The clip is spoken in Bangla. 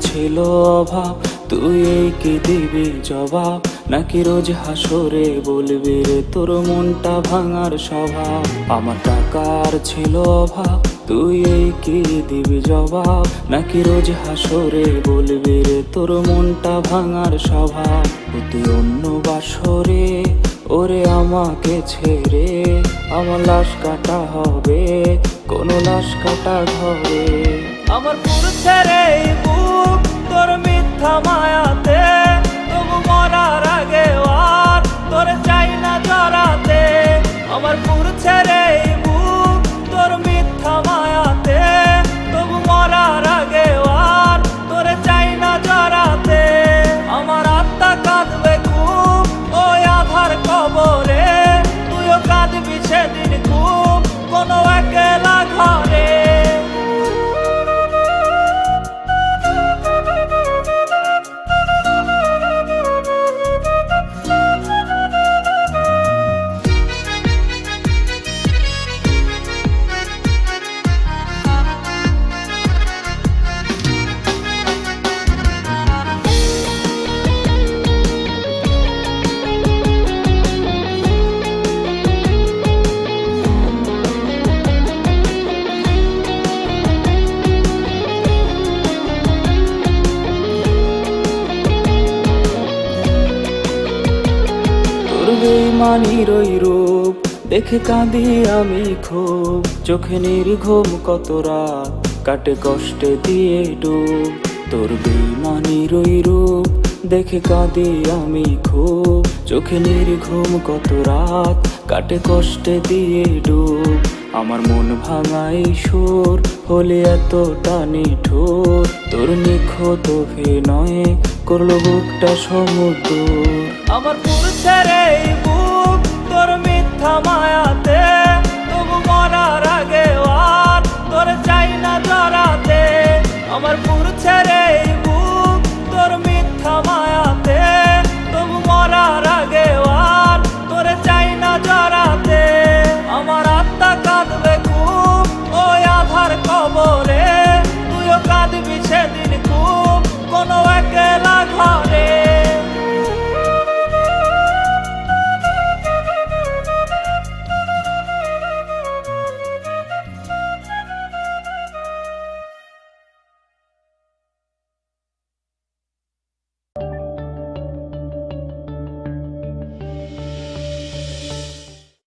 ছিল অভাব, তুই এই কি দিবি জবাব? নাকি রোজ হাসরে বলবি রে তোর মনটা ভাঙার স্বভাব? আমার টাকার ছিল অভাব, তুই এই কি দিবি জবাব? নাকি রোজ হাসরে বলবি রে তোর মনটা ভাঙার স্বভাব? তুই অন্য বাসরে ওরে আমাকে ছেড়ে আমার লাশ কাটা হবে কোনো লাশ কাটা ঘরে। আমার পুরুষে রে বুক তোর মিথ্যা মায়াতে, তবু মরার আগে আর তোর চাই না জড়াতে। আমার পুরুষে রে বুক তোর মিথ্যা মায়াতে, তবু মরার আগে আর তোর চাই না জড়াতে। আমার আত্মা কাঁদবে খুব ওই আধার কবরে, তুইও কাঁদবি সেদিন খুব কোনো একলা ঘরে। তোর বেইমানির ওই রূপ দেখে কাঁদি আমি খুব, চোখে নির্ঘুম কত রাত কাটে কষ্টে দিয়ে ডুব। তোর বেইমানির ওই রূপ দেখে কাঁদি আমি খুব, চোখে নির্ঘুম কত রাত কাটে কষ্টে দিয়ে ডুব। আমার মন ভাঙাই সুর হলে এতটা নিঠুর, তোর নিখুঁত অভিনয়ে করলো বুকটা সমুদ্র। আমার পুরুষে রে বুক তোর মিথ্যা মায়াতে, তবু মরার আগে আর তোর চাই না জড়াতে। আমার পুরুষে রে